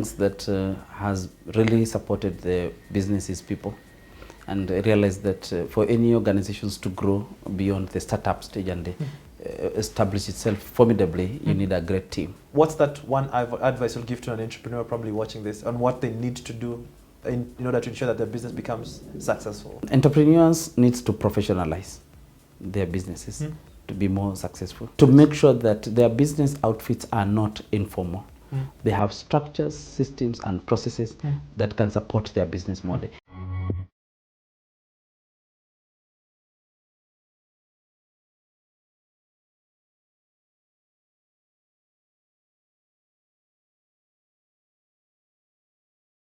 That has really supported the businesses people, and I realized that for any organizations to grow beyond the startup stage and establish itself formidably, you need a great team. What's that one advice you'll give to an entrepreneur probably watching this on what they need to do in order to ensure that their business becomes successful? Entrepreneurs need to professionalize their businesses to be more successful, to make sure that their business outfits are not informal. They have structures, systems, and processes that can support their business model.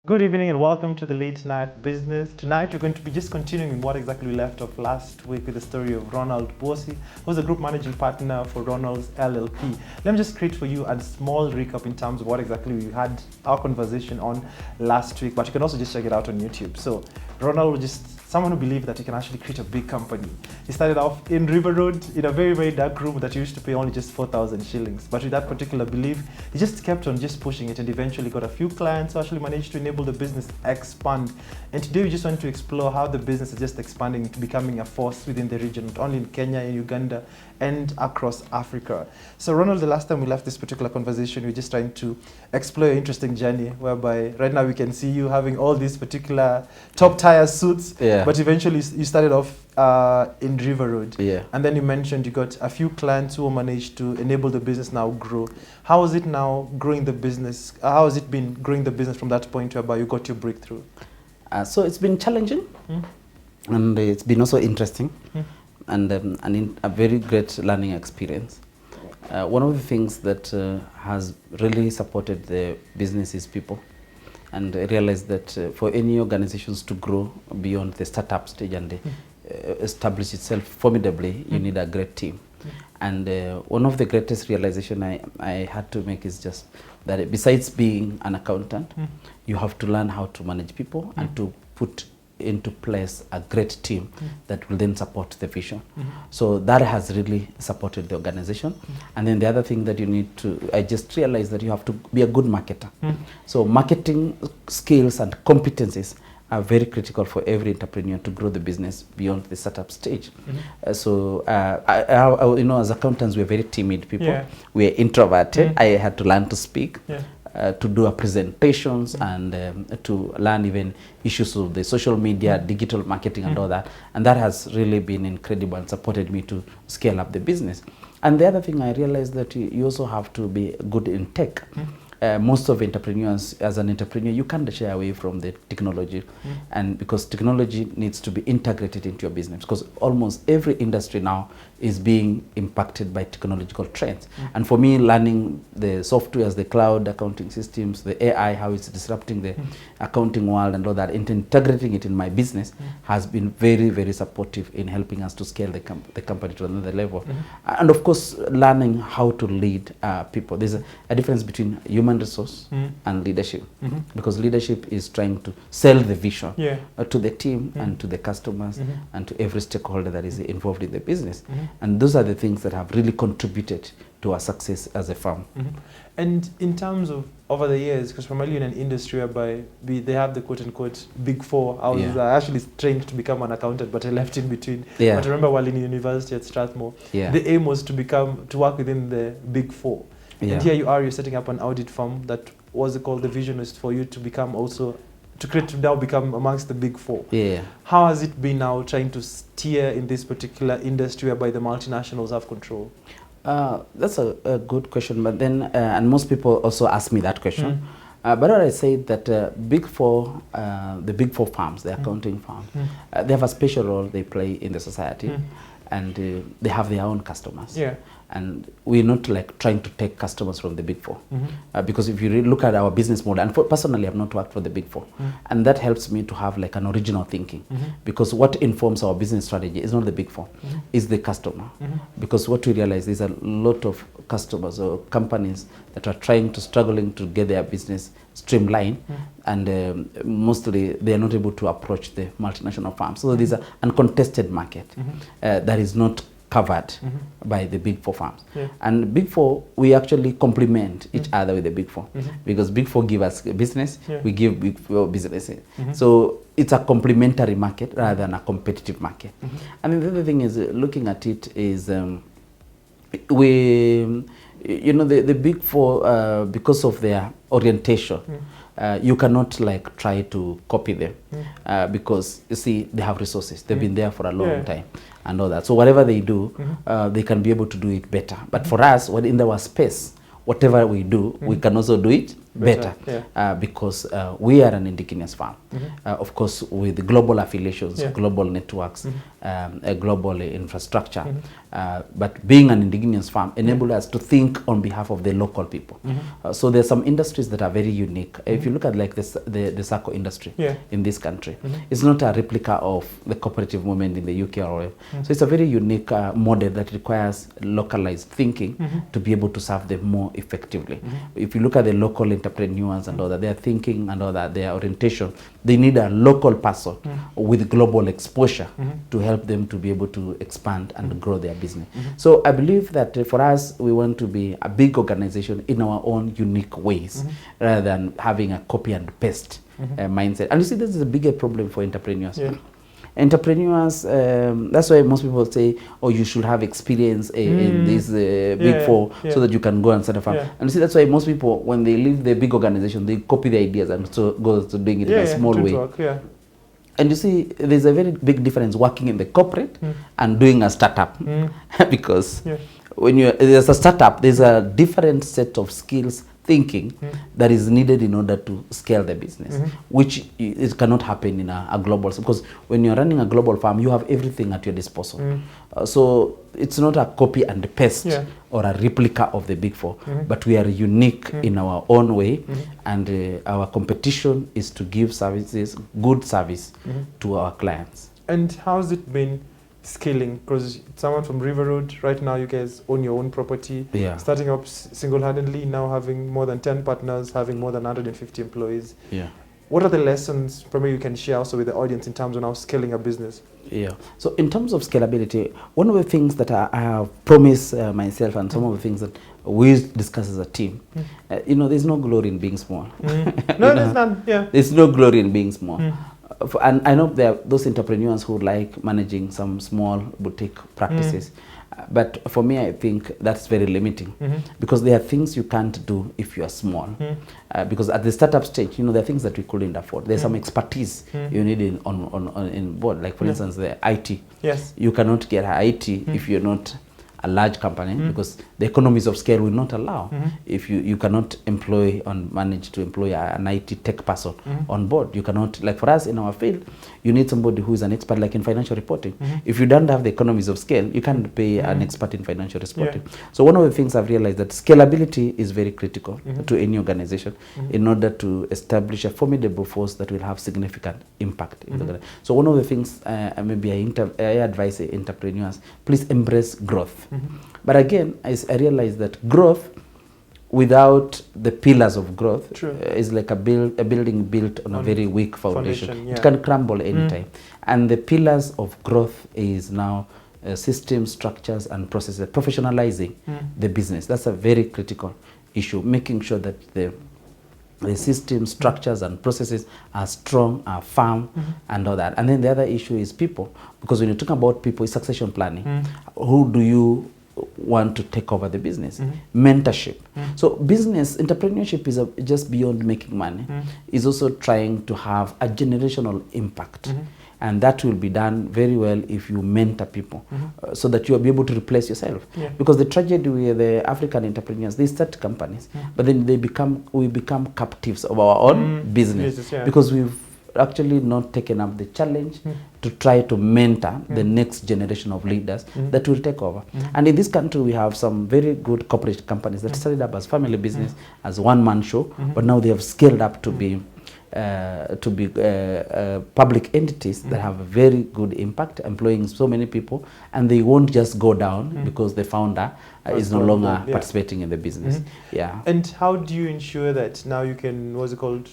Good evening and welcome to the Late Night Business. Tonight we're going to be just continuing what exactly we left off last week with the story of Ronald Bwosi, who's a group managing partner for Ronald's LLP. Let me just create for you a small recap in terms of what exactly we had our conversation on last week, but you can also just check it out on YouTube. So Ronald was just someone who believed that he can actually create a big company. He started off in River Road in a very, very dark room that he used to pay only just 4,000 shillings. But with that particular belief, he just kept on just pushing it and eventually got a few clients who actually managed to enable the business expand. And today we just want to explore how the business is just expanding to becoming a force within the region, not only in Kenya, in Uganda, and across Africa. So Ronald, the last time we left this particular conversation, we were just trying to explore your interesting journey, whereby right now we can see you having all these particular top tier suits, but eventually you started off in River Road. And then you mentioned you got a few clients who managed to enable the business now grow. How is it now growing the business? How has it been growing the business from that point whereby you got your breakthrough? So it's been challenging, and it's been also interesting. And a very great learning experience. One of the things that has really supported the businesses people, and I realized that for any organizations to grow beyond the startup stage and establish itself formidably, you need a great team. And one of the greatest realization I had to make is just that besides being an accountant, you have to learn how to manage people and to put into place a great team that will then support the vision. So that has really supported the organization. And then the other thing that you need to, I just realized that you have to be a good marketer. So marketing skills and competencies are very critical for every entrepreneur to grow the business beyond the startup stage. So you know, as accountants, we're very timid people. We're introverted. I had to learn to speak. To do presentations and to learn even issues of the social media, digital marketing and all that. And that has really been incredible and supported me to scale up the business. And the other thing I realized that you also have to be good in tech. Most of entrepreneurs, as an entrepreneur, you can't shy away from the technology, and because technology needs to be integrated into your business, because almost every industry now is being impacted by technological trends. And for me, learning the softwares, the cloud accounting systems, the AI, how it's disrupting the accounting world and all that, and integrating it in my business has been very, very supportive in helping us to scale the company to another level. And of course, learning how to lead people. There's a difference between human resource and leadership, because leadership is trying to sell the vision to the team and to the customers and to every stakeholder that is involved in the business. And those are the things that have really contributed to our success as a firm. And in terms of over the years, because primarily in an industry whereby they have the quote-unquote big four, I was actually trained to become an accountant, but I left in between. But I remember while in university at Strathmore, the aim was to work within the big four. And here you are, you're setting up an audit firm that was called the vision is for you to become also, to now become amongst the big four. How has it been now trying to steer in this particular industry whereby the multinationals have control? That's a good question, but then, and most people also ask me that question. But I say that the big four firms, the accounting firms, they have a special role they play in the society, and they have their own customers. And we're not like trying to take customers from the big four, because if you really look at our business model, and personally I've not worked for the big four, and that helps me to have like an original thinking, because what informs our business strategy is not the big four, is the customer. Because what we realize is a lot of customers or companies that are struggling to get their business streamlined, and mostly they are not able to approach the multinational firms. So there's an uncontested market that is not covered by the big four firms. And big four, we actually complement each other with the big four, because big four give us business, we give big four business. So it's a complementary market rather than a competitive market. And the other thing is, looking at it is, the big four, because of their orientation, you cannot like try to copy them, because you see they have resources, they've been there for a long time and all that, so whatever they do, they can be able to do it better. But for us, when in our space, whatever we do, we can also do it better, because we are an indigenous farm, of course, with global affiliations, global networks, a global infrastructure, but being an indigenous farm enables us to think on behalf of the local people. So there's some industries that are very unique. If you look at like the sacco industry in this country, it's not a replica of the cooperative movement in the UK or whatever. So it's a very unique model that requires localized thinking to be able to serve them more effectively. If you look at the local entrepreneurs and all that, their thinking and all that, their orientation, they need a local person with global exposure to help them to be able to expand and grow their business. So I believe that for us, we want to be a big organization in our own unique ways, rather than having a copy and paste mindset. And you see, this is a bigger problem for entrepreneurs. Entrepreneurs, that's why most people say, oh, you should have experience in this big four so that you can go and start a farm. And you see, that's why most people, when they leave the big organization, they copy the ideas and so go to doing it in a small way. And you see, there's a very big difference working in the corporate and doing a startup. Because when there's a startup, there's a different set of skills, thinking that is needed in order to scale the business, which it cannot happen in a global, because when you're running a global farm, you have everything at your disposal. So it's not a copy and paste or a replica of the big four, but we are unique in our own way, and our competition is to give services, good service to our clients. And how's it been scaling? Because someone from River Road, right now you guys own your own property, starting up single-handedly, now having more than 10 partners, having more than 150 employees. What are the lessons probably you can share also with the audience in terms of now scaling a business? So in terms of scalability, one of the things that I have promised myself, and some of the things that we discuss as a team, there's no glory in being small. No, there's none. There's no glory in being small. And I know there are those entrepreneurs who like managing some small boutique practices. But for me, I think that's very limiting, because there are things you can't do if you are small. Because at the startup stage, there are things that we couldn't afford. There's some expertise you need in board. Like, for instance, the IT. You cannot get IT if you're not a large company, because the economies of scale will not allow. If you cannot manage to employ an IT tech person on board, you cannot, like for us in our field, you need somebody who is an expert, like in financial reporting. If you don't have the economies of scale, you can't pay an expert in financial reporting. So one of the things I've realized that scalability is very critical to any organization in order to establish a formidable force that will have significant impact in the organization. So one of the things maybe I advise entrepreneurs, please embrace growth. But again, I realize that growth without the pillars of growth is like a building built on a very weak foundation. It can crumble anytime. And the pillars of growth is now systems, structures, and processes, professionalizing the business. That's a very critical issue, making sure that the systems, structures, and processes are strong, are firm, and all that. And then the other issue is people, because when you talk about people, it's succession planning. Who do you want to take over the business? Mentorship. So business entrepreneurship is just beyond making money. It's also trying to have a generational impact. And that will be done very well if you mentor people, so that you will be able to replace yourself. Because the tragedy with the African entrepreneurs, they start companies, but then we become captives of our own business, because we've actually not taken up the challenge to try to mentor the next generation of leaders that will take over. And in this country, we have some very good corporate companies that started up as family business, as one-man show, but now they have scaled up to be public entities that have a very good impact, employing so many people, and they won't just go down because the founder is no longer participating in the business. And how do you ensure that now you can, what's it called,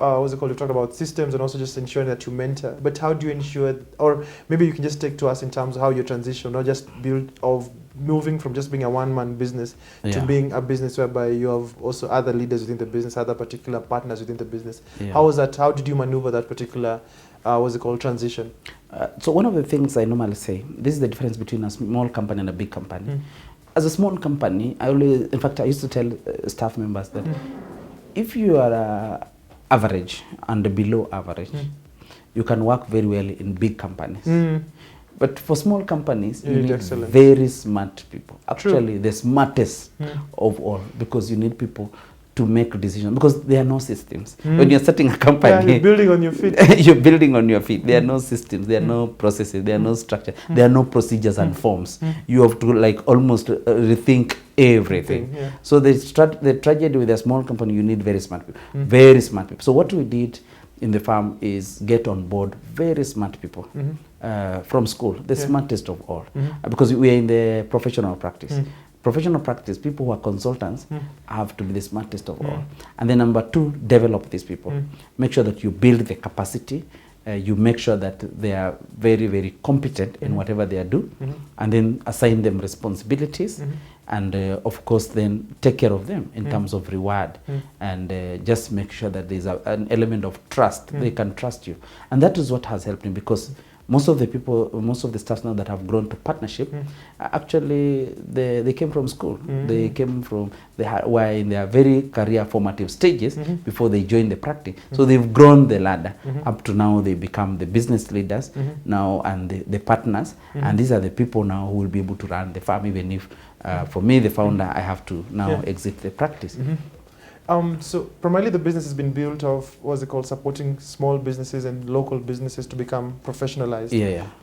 what's it called? You've talked about systems and also just ensuring that you mentor. But how do you ensure, or maybe you can just take to us in terms of how your transition, not just build of moving from just being a one-man business to being a business whereby you have also other leaders within the business, other particular partners within the business. How was that? How did you maneuver that particular, what's it called, transition? So one of the things I normally say, this is the difference between a small company and a big company. As a small company, I used to tell staff members that if you are average and below average, you can work very well in big companies. But for small companies, you need very smart people. Actually, the smartest of all, because you need people to make decisions, because there are no systems. When you're starting a company, you're building on your feet. You're building on your feet. There are no systems, there are no processes, there are no structure, there are no procedures and forms. You have to like almost rethink everything. So the tragedy with a small company, you need very smart people. Very smart people. So what we did in the farm is get on board very smart people from school, the smartest of all, because we are in the professional practice. Professional practice, people who are consultants have to be the smartest of all. And then number two, develop these people. Make sure that you build the capacity. You make sure that they are very, very competent in whatever they do. And then assign them responsibilities. And of course, then take care of them in terms of reward. And just make sure that there's an element of trust. They can trust you. And that is what has helped me, because most of the people, most of the staff now that have grown to partnership, actually they came from school. They came from, were in their very career formative stages before they joined the practice. So they've grown the ladder up to now. They become the business leaders now and the partners. And these are the people now who will be able to run the farm, even if for me, the founder, I have to now exit the practice. So primarily the business has been built of, what's it called, supporting small businesses and local businesses to become professionalized.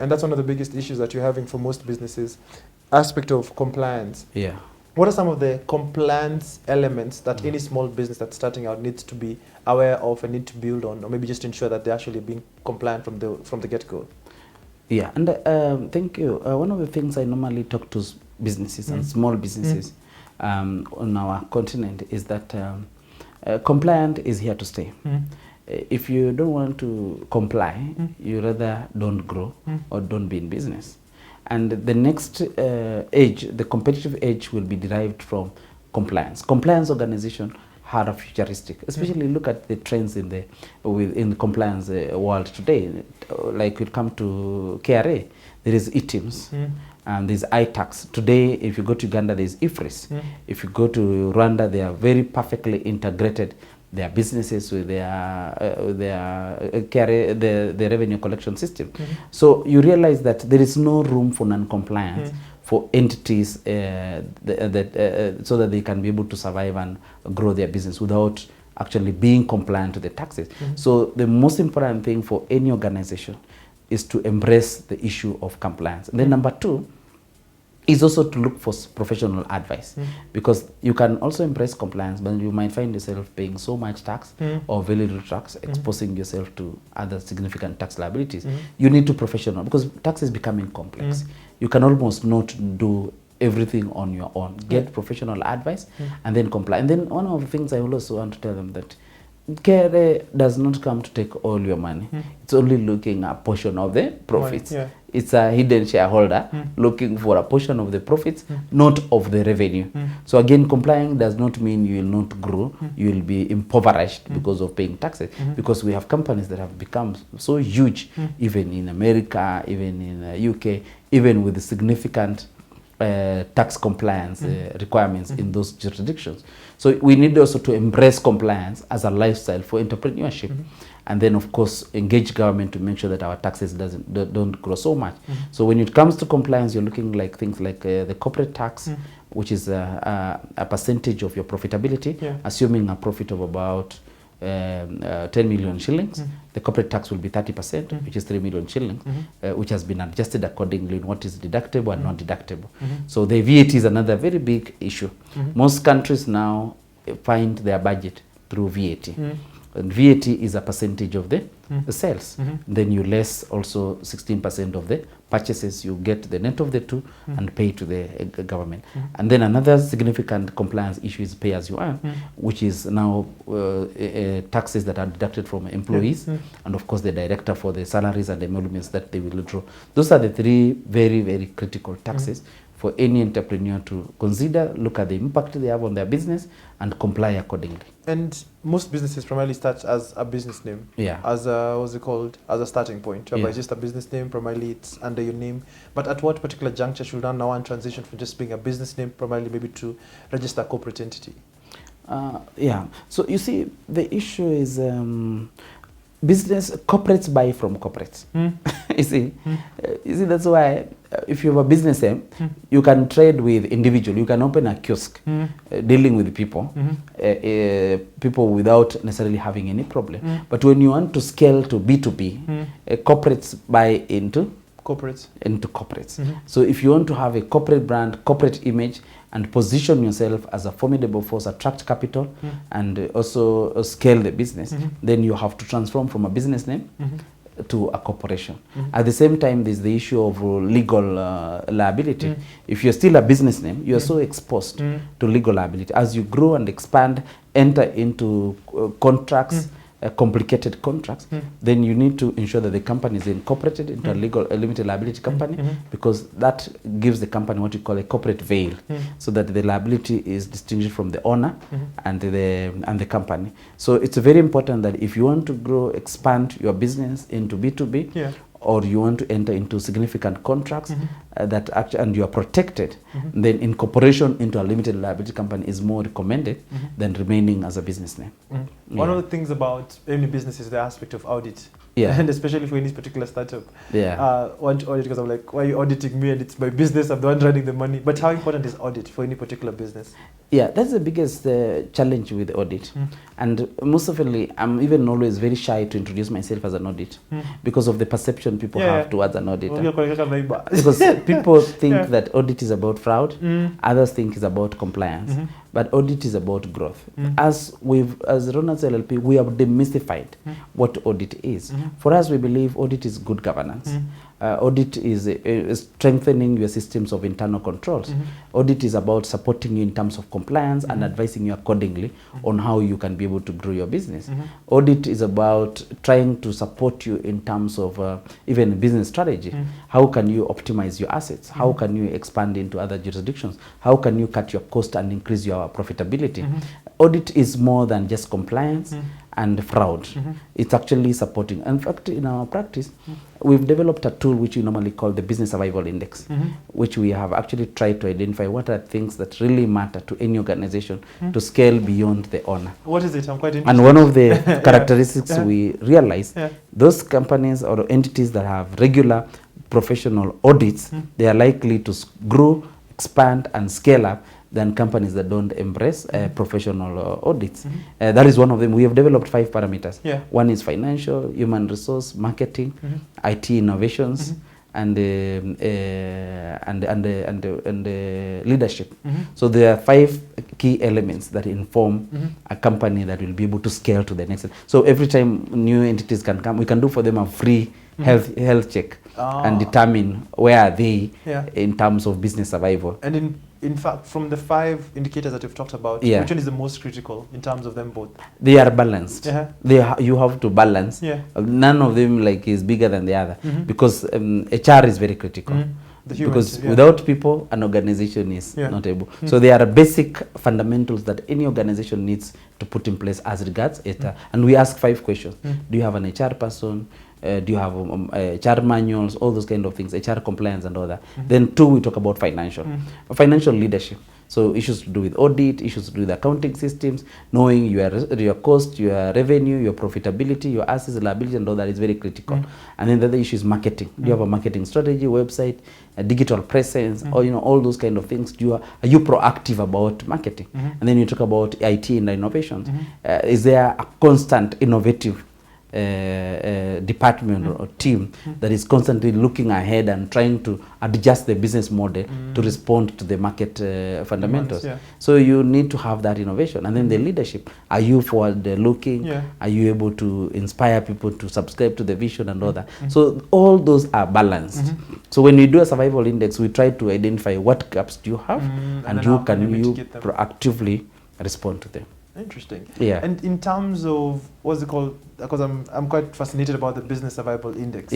And that's one of the biggest issues that you're having for most businesses, aspect of compliance. What are some of the compliance elements that any small business that's starting out needs to be aware of and need to build on, or maybe just ensure that they're actually being compliant from the get-go? And thank you. One of the things I normally talk to businesses and small businesses on our continent is that compliant is here to stay. If you don't want to comply, you rather don't grow or don't be in business. And the next age, the competitive age, will be derived from compliance. Compliance organization are futuristic, especially look at the trends in the compliance world today. Like we come to KRA, there is e-teams. And there's iTax. Today, if you go to Uganda, there's IFRIS. If you go to Rwanda, they are very perfectly integrated. Their businesses with the revenue collection system. So you realize that there is no room for non-compliance for entities so that they can be able to survive and grow their business without actually being compliant to the taxes. So the most important thing for any organization is to embrace the issue of compliance. And then number two is also to look for professional advice, because you can also embrace compliance, but you might find yourself paying so much tax or very little tax, exposing yourself to other significant tax liabilities. You need to professional, because tax is becoming complex. You can almost not do everything on your own. Get professional advice and then comply. And then one of the things I also want to tell them that KRA does not come to take all your money. It's only looking at a portion of the profits. It's a hidden shareholder looking for a portion of the profits, not of the revenue. So again, complying does not mean you will not grow. You will be impoverished because of paying taxes. Because we have companies that have become so huge, even in America, even in the UK, even with the significant tax compliance requirements in those jurisdictions. So we need also to embrace compliance as a lifestyle for entrepreneurship. And then of course engage government to make sure that our taxes don't grow so much. So when it comes to compliance, you're looking like things like the corporate tax, which is a percentage of your profitability, assuming a profit of about 10 million shillings, the corporate tax will be 30%, which is 3 million shillings, which has been adjusted accordingly in what is deductible and not deductible. So the VAT is another very big issue. Most countries now find their budget through VAT. And VAT is a percentage of the sales. Then you less also 16% of the purchases. You get the net of the two and pay to the government. And then another significant compliance issue is pay as you earn, which is now taxes that are deducted from employees, and of course the director for the salaries and emoluments that they will draw. Those are the three very, very critical taxes for any entrepreneur to consider, look at the impact they have on their business, and comply accordingly. And most businesses primarily start as a business name. Yeah. As a, what's it called? As a starting point. Yeah. Just a business name, primarily it's under your name. But at what particular juncture should one now transition from just being a business name, primarily maybe to register a corporate entity? Yeah. So you see, the issue is business corporates buy from corporates. You see, that's why if you have a business name, you can trade with individual. You can open a kiosk dealing with people, people without necessarily having any problem. But when you want to scale to B2B, corporates buy into corporates. So if you want to have a corporate brand, corporate image, and position yourself as a formidable force, attract capital, and also scale the business, then you have to transform from a business name to a corporation. At the same time, there's the issue of legal liability. If you're still a business name, you are so exposed to legal liability. As you grow and expand, enter into contracts, complicated contracts, then you need to ensure that the company is incorporated into a limited liability company, because that gives the company what you call a corporate veil, so that the liability is distinguished from the owner and the company. So it's very important that if you want to grow, expand your business into B2B, or you want to enter into significant contracts that actually, and you are protected, then incorporation into a limited liability company is more recommended than remaining as a business name. One of the things about any business is the aspect of audit. And especially for any particular startup. Want to audit because I'm like, why are you auditing me? And it's my business, I'm the one running the money. But how important is audit for any particular business? Yeah, that's the biggest challenge with audit. And most often, I'm even always very shy to introduce myself as an audit because of the perception people have towards an auditor. Because people think that audit is about fraud, others think it's about compliance. But audit is about growth. As Ronald's LLP, we have demystified what audit is. For us, we believe audit is good governance. Audit is strengthening your systems of internal controls. Audit is about supporting you in terms of compliance and advising you accordingly on how you can be able to grow your business. Audit is about trying to support you in terms of even business strategy. How can you optimize your assets? How can you expand into other jurisdictions? How can you cut your cost and increase your profitability? Audit is more than just compliance and fraud. It's actually supporting. In fact, in our practice, we've developed a tool which we normally call the Business Survival Index, which we have actually tried to identify what are things that really matter to any organization to scale beyond the owner. What is it? I'm quite interested. And one of the characteristics we realize, those companies or entities that have regular professional audits, they are likely to grow, expand, and scale up than companies that don't embrace professional audits. That is one of them. We have developed 5 parameters. One is financial, human resource, marketing, IT innovations, and leadership. So there are 5 key elements that inform a company that will be able to scale to the next level. So every time new entities can come, we can do for them a free health check and determine where are they in terms of business survival. And in fact, from the 5 indicators that you've talked about, which one is the most critical in terms of them both? They are balanced. You have to balance. None of them is bigger than the other, because HR is very critical. Because without people, an organization is not able. So there are basic fundamentals that any organization needs to put in place as regards HR. And we ask 5 questions. Do you have an HR person? Do you have HR manuals, all those kind of things, HR compliance and all that. Then 2, we talk about financial leadership. So issues to do with audit, issues to do with accounting systems, knowing your cost, your revenue, your profitability, your assets, liability, and all that is very critical. And then the other issue is marketing. Do you have a marketing strategy, website, a digital presence, or all those kind of things? Are you proactive about marketing? And then you talk about IT and innovations. Is there a constant innovative department or team that is constantly looking ahead and trying to adjust the business model to respond to the market fundamentals. So you need to have that innovation. And then the leadership. Are you forward looking? Are you able to inspire people to subscribe to the vision and all that? So all those are balanced. So when we do a survival index, we try to identify what gaps do you have and how can you proactively respond to them. Interesting. Yeah. And in terms of, what's it called, because I'm quite fascinated about the business survival index.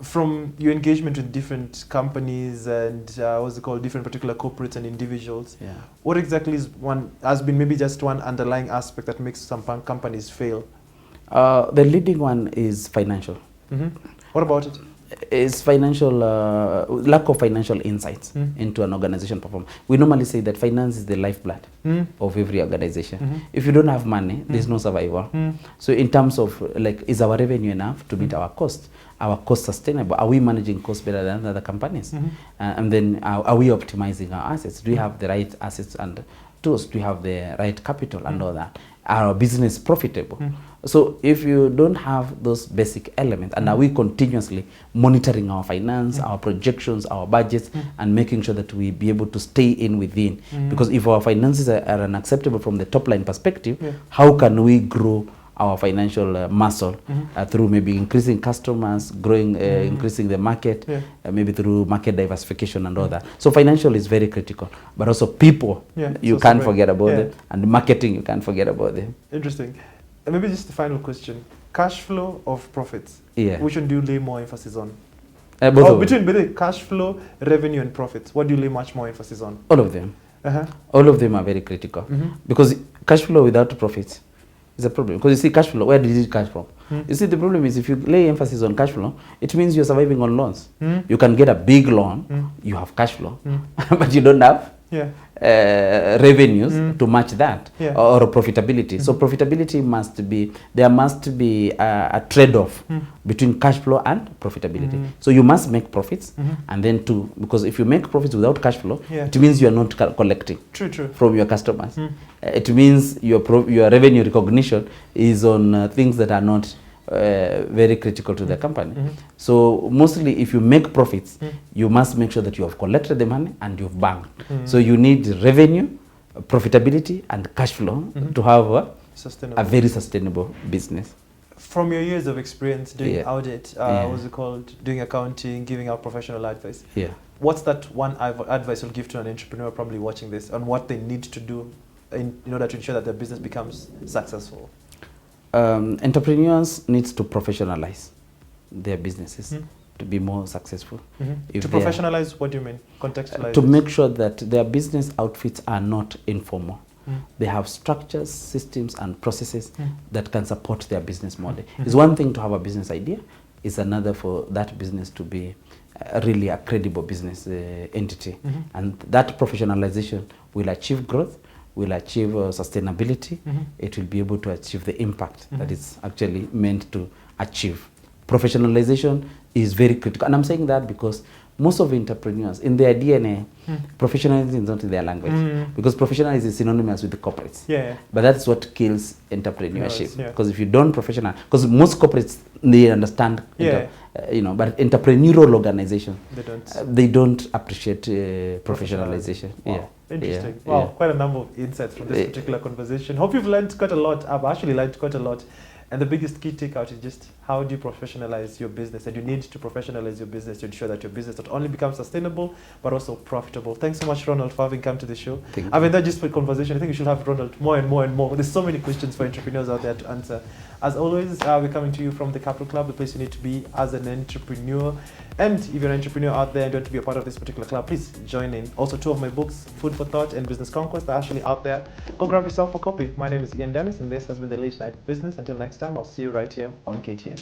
From your engagement with different companies and what's it called, different particular corporates and individuals, what exactly is has been maybe just one underlying aspect that makes some companies fail? The leading one is financial. What about it? Is financial lack of financial insights into an organization performance. We normally say that finance is the lifeblood of every organization. If you don't have money, there's no survival. So in terms of like, is our revenue enough to meet our cost? Our cost sustainable? Are we managing costs better than other companies? And then are we optimizing our assets? Do we have the right assets and tools? Do we have the right capital and all that? Are our business profitable? So if you don't have those basic elements, and are we continuously monitoring our finance, our projections, our budgets, and making sure that we be able to stay in within? Because if our finances are unacceptable from the top line perspective, how can we grow our financial muscle through maybe increasing customers, growing, increasing the market, maybe through market diversification and all that. So financial is very critical, but also people, you can't forget about them, and marketing, you can't forget about them. Interesting. And maybe just the final question: cash flow of profits. Which one do you lay more emphasis on? Between cash flow, revenue, and profits, what do you lay much more emphasis on? All of them. All of them are very critical, because cash flow without profits is a problem. Because you see, cash flow, where did it cash from? You see, the problem is if you lay emphasis on cash flow, it means you're surviving on loans. You can get a big loan, you have cash flow, but you don't have revenues to match that, or profitability. So profitability must be, there must be a trade-off between cash flow and profitability. So you must make profits, and then because if you make profits without cash flow, it means you are not collecting from your customers. It means your revenue recognition is on things that are not very critical to the company. So mostly if you make profits, you must make sure that you have collected the money and you've banked. So you need revenue, profitability, and cash flow to have a very sustainable business. From your years of experience doing audit, what's it called, doing accounting, giving out professional advice, what's that one advice you'll give to an entrepreneur probably watching this on what they need to do in order to ensure that their business becomes successful? Entrepreneurs need to professionalize their businesses to be more successful. To professionalize, what do you mean? Contextualize. To make sure that their business outfits are not informal. They have structures, systems, and processes that can support their business model. It's one thing to have a business idea. It's another for that business to be really a credible business entity. And that professionalization will achieve growth, will achieve sustainability. It will be able to achieve the impact that it's actually meant to achieve. Professionalization is very critical. And I'm saying that because most of entrepreneurs, in their DNA, professionalism is not in their language. Because professionalism is synonymous with the corporates. But that's what kills entrepreneurship. Because if you don't professional, because most corporates, they understand, you know, but entrepreneurial organizations, they don't appreciate professionalization. Wow. Interesting. Wow, quite a number of insights from this particular conversation. Hope you've learned quite a lot. I've actually learned quite a lot. And the biggest key takeout is just how do you professionalize your business? And you need to professionalize your business to ensure that your business not only becomes sustainable, but also profitable. Thanks so much, Ronald, for having come to the show. I've enjoyed this conversation. I think we should have Ronald more and more and more. There's so many questions for entrepreneurs out there to answer. As always, we're coming to you from the Capital Club, the place you need to be as an entrepreneur. And if you're an entrepreneur out there and you want to be a part of this particular club, please join in. Also, 2 of my books, Food for Thought and Business Conquest, are actually out there. Go grab yourself a copy. My name is Ian Dennis, and this has been the Late Night Business. Until next time, I'll see you right here on KTN.